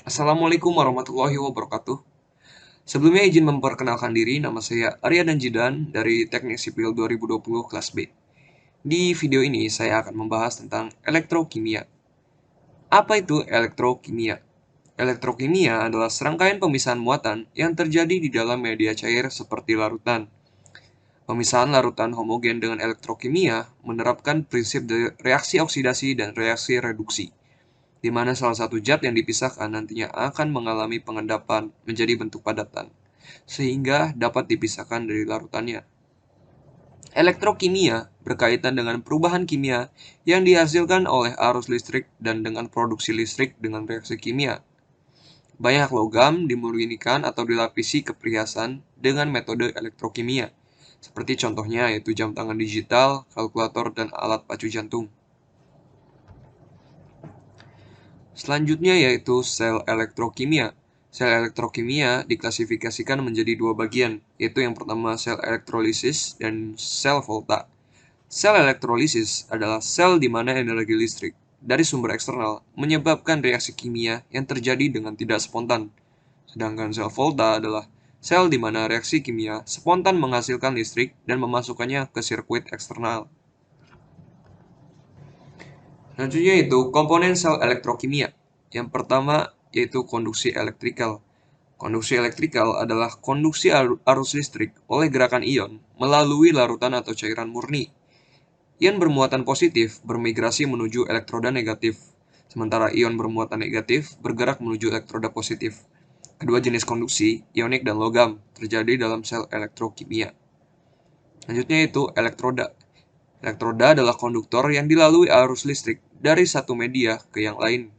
Assalamualaikum warahmatullahi wabarakatuh. Sebelumnya izin memperkenalkan diri, nama saya Arya Danjidan dari Teknik Sipil 2020 kelas B. Di video ini saya akan membahas tentang elektrokimia. Apa itu elektrokimia? Elektrokimia adalah serangkaian pemisahan muatan yang terjadi di dalam media cair seperti larutan. Pemisahan larutan homogen dengan elektrokimia menerapkan prinsip reaksi oksidasi dan reaksi reduksi, di mana salah satu zat yang dipisahkan nantinya akan mengalami pengendapan menjadi bentuk padatan, sehingga dapat dipisahkan dari larutannya. Elektrokimia berkaitan dengan perubahan kimia yang dihasilkan oleh arus listrik dan dengan produksi listrik dengan reaksi kimia. Banyak logam dimurnikan atau dilapisi ke perhiasan dengan metode elektrokimia, seperti contohnya yaitu jam tangan digital, kalkulator, dan alat pacu jantung. Selanjutnya yaitu sel elektrokimia. Sel elektrokimia diklasifikasikan menjadi dua bagian, yaitu yang pertama sel elektrolisis dan sel volta. Sel elektrolisis adalah sel di mana energi listrik dari sumber eksternal menyebabkan reaksi kimia yang terjadi dengan tidak spontan. Sedangkan sel volta adalah sel di mana reaksi kimia spontan menghasilkan listrik dan memasukkannya ke sirkuit eksternal. Selanjutnya itu komponen sel elektrokimia. Yang pertama yaitu konduksi elektrikal. Konduksi elektrikal adalah konduksi arus listrik oleh gerakan ion melalui larutan atau cairan murni. Ion bermuatan positif bermigrasi menuju elektroda negatif, sementara ion bermuatan negatif bergerak menuju elektroda positif. Kedua jenis konduksi, ionik dan logam, terjadi dalam sel elektrokimia. Selanjutnya itu elektroda. Elektroda adalah konduktor yang dilalui arus listrik dari satu media ke yang lain,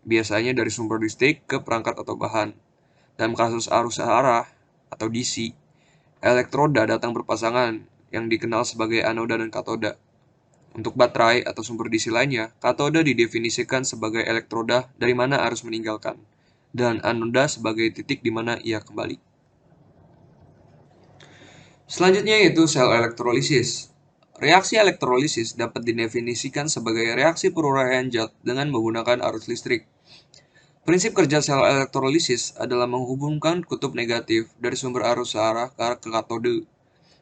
biasanya dari sumber listrik ke perangkat atau bahan. Dalam kasus arus arah atau DC, elektroda datang berpasangan yang dikenal sebagai anoda dan katoda. Untuk baterai atau sumber DC lainnya, katoda didefinisikan sebagai elektroda dari mana arus meninggalkan, dan anoda sebagai titik di mana ia kembali. Selanjutnya yaitu sel elektrolisis. Reaksi elektrolisis dapat didefinisikan sebagai reaksi peruraian zat dengan menggunakan arus listrik. Prinsip kerja sel elektrolisis adalah menghubungkan kutub negatif dari sumber arus searah ke katode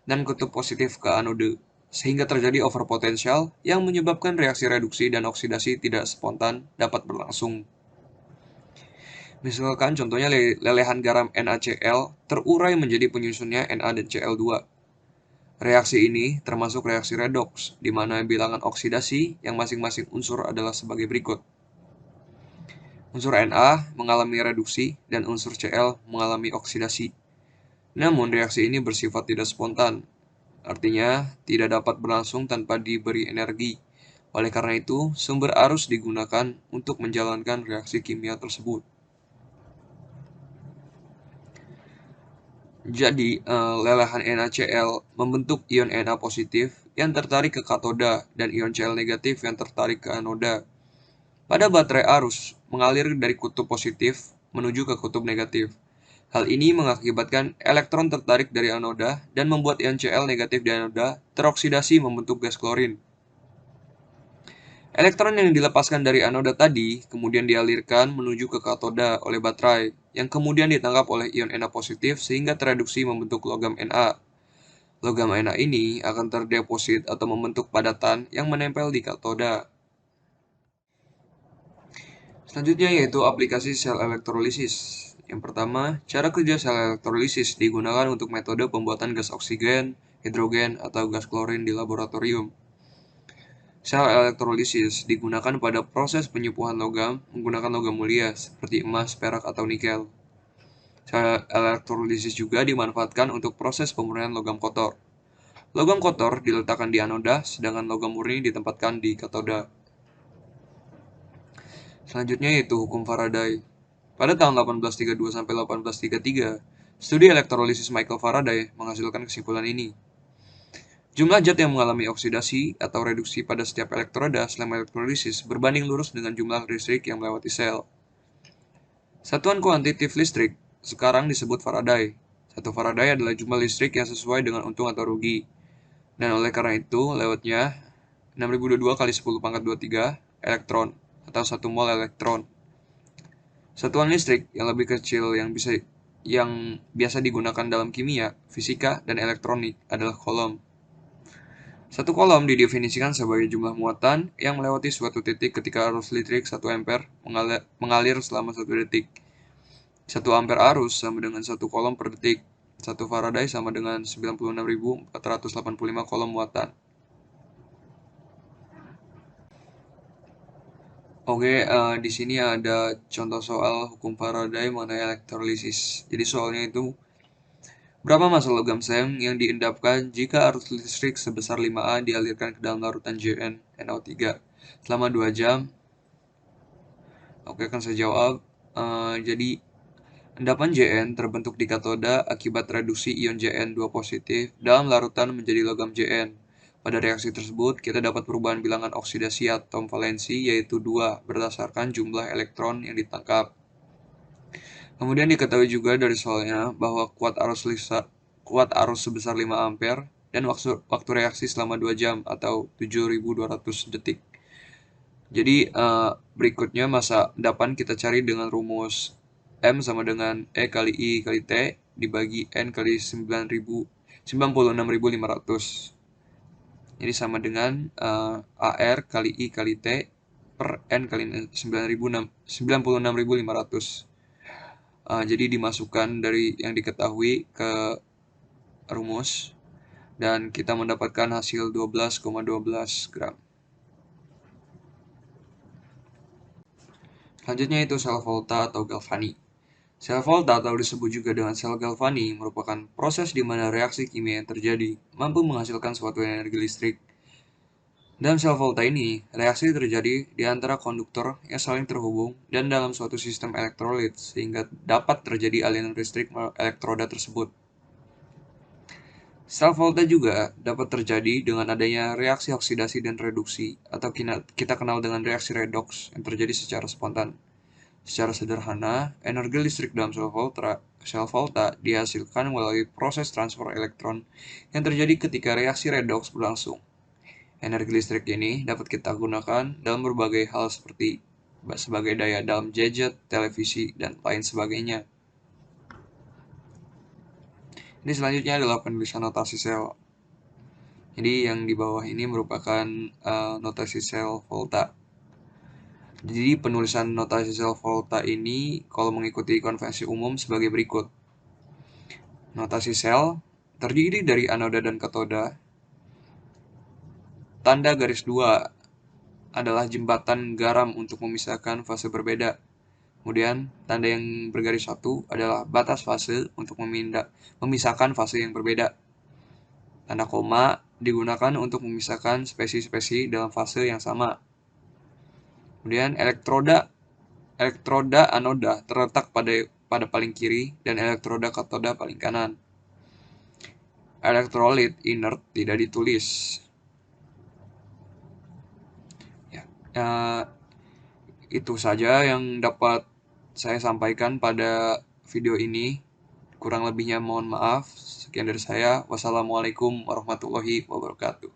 dan kutub positif ke anode, sehingga terjadi overpotential yang menyebabkan reaksi reduksi dan oksidasi tidak spontan dapat berlangsung. Misalkan contohnya lelehan garam NaCl terurai menjadi penyusunnya Na dan Cl2. Reaksi ini termasuk reaksi redoks, di mana bilangan oksidasi yang masing-masing unsur adalah sebagai berikut. Unsur Na mengalami reduksi dan unsur Cl mengalami oksidasi. Namun reaksi ini bersifat tidak spontan, artinya tidak dapat berlangsung tanpa diberi energi. Oleh karena itu, sumber arus digunakan untuk menjalankan reaksi kimia tersebut. Jadi, lelehan NaCl membentuk ion Na positif yang tertarik ke katoda dan ion Cl negatif yang tertarik ke anoda. Pada baterai arus mengalir dari kutub positif menuju ke kutub negatif. Hal ini mengakibatkan elektron tertarik dari anoda dan membuat ion Cl negatif di anoda teroksidasi membentuk gas klorin. Elektron yang dilepaskan dari anoda tadi kemudian dialirkan menuju ke katoda oleh baterai, yang kemudian ditangkap oleh ion Na positif sehingga tereduksi membentuk logam Na. Logam Na ini akan terdeposit atau membentuk padatan yang menempel di katoda. Selanjutnya yaitu aplikasi sel elektrolisis. Yang pertama, cara kerja sel elektrolisis digunakan untuk metode pembuatan gas oksigen, hidrogen, atau gas klorin di laboratorium. Sel elektrolisis digunakan pada proses penyembuhan logam menggunakan logam mulia seperti emas, perak, atau nikel. Sel elektrolisis juga dimanfaatkan untuk proses pemurnian logam kotor. Logam kotor diletakkan di anoda, sedangkan logam murni ditempatkan di katoda. Selanjutnya yaitu hukum Faraday. Pada tahun 1832 sampai 1833, studi elektrolisis Michael Faraday menghasilkan kesimpulan ini. Jumlah zat yang mengalami oksidasi atau reduksi pada setiap elektroda selama elektrolisis berbanding lurus dengan jumlah listrik yang melewati sel. Satuan kuantitatif listrik sekarang disebut Faraday. Satu Faraday adalah jumlah listrik yang sesuai dengan untung atau rugi. Dan oleh karena itu, lewatnya 6022 kali 10 pangkat 23 elektron atau 1 mol elektron. Satuan listrik yang lebih kecil yang biasa digunakan dalam kimia, fisika, dan elektronik adalah kolom. Satu kolom didefinisikan sebagai jumlah muatan yang melewati suatu titik ketika arus listrik 1 ampere mengalir selama 1 detik. 1 ampere arus sama dengan 1 kolom per detik. 1 Faraday sama dengan 96.485 kolom muatan. Oke, di sini ada contoh soal hukum Faraday mengenai elektrolisis. Jadi soalnya itu, berapa massa logam Seng yang diendapkan jika arus listrik sebesar 5A dialirkan ke dalam larutan Jn NO3 selama 2 jam? Oke, akan saya jawab. Jadi, endapan Jn terbentuk di katoda akibat reduksi ion Jn2 positif dalam larutan menjadi logam Jn. Pada reaksi tersebut, kita dapat perubahan bilangan oksidasi atom valensi yaitu 2 berdasarkan jumlah elektron yang ditangkap. Kemudian diketahui juga dari soalnya bahwa kuat arus sebesar 5 ampere dan waktu reaksi selama 2 jam atau 7.200 detik. Jadi berikutnya masa endapan kita cari dengan rumus M sama dengan E kali I kali T dibagi N kali 96.500. Jadi sama dengan AR kali I kali T per N kali 96.500. Jadi dimasukkan dari yang diketahui ke rumus dan kita mendapatkan hasil 12,12 gram. Selanjutnya itu sel volta atau galvani. Sel volta atau disebut juga dengan sel galvani merupakan proses di mana reaksi kimia yang terjadi mampu menghasilkan suatu energi listrik. Dalam sel volta ini, reaksi terjadi di antara konduktor yang saling terhubung dan dalam suatu sistem elektrolit sehingga dapat terjadi aliran listrik melalui elektroda tersebut. Sel volta juga dapat terjadi dengan adanya reaksi oksidasi dan reduksi atau kita kenal dengan reaksi redoks yang terjadi secara spontan. Secara sederhana, energi listrik dalam sel volta dihasilkan melalui proses transfer elektron yang terjadi ketika reaksi redoks berlangsung. Energi listrik ini dapat kita gunakan dalam berbagai hal sebagai daya dalam gadget, televisi, dan lain sebagainya. Ini selanjutnya adalah penulisan notasi sel. Jadi yang di bawah ini merupakan notasi sel volta. Jadi penulisan notasi sel volta ini kalau mengikuti konvensi umum sebagai berikut. Notasi sel terdiri dari anoda dan katoda. Tanda garis 2 adalah jembatan garam untuk memisahkan fase berbeda. Kemudian tanda yang bergaris 1 adalah batas fase untuk memisahkan fase yang berbeda. Tanda koma digunakan untuk memisahkan spesi-spesi dalam fase yang sama. Kemudian elektroda anoda terletak pada paling kiri dan elektroda katoda paling kanan. Elektrolit inert tidak ditulis. Ya, itu saja yang dapat saya sampaikan pada video ini. Kurang lebihnya mohon maaf. Sekian dari saya. Wassalamualaikum warahmatullahi wabarakatuh.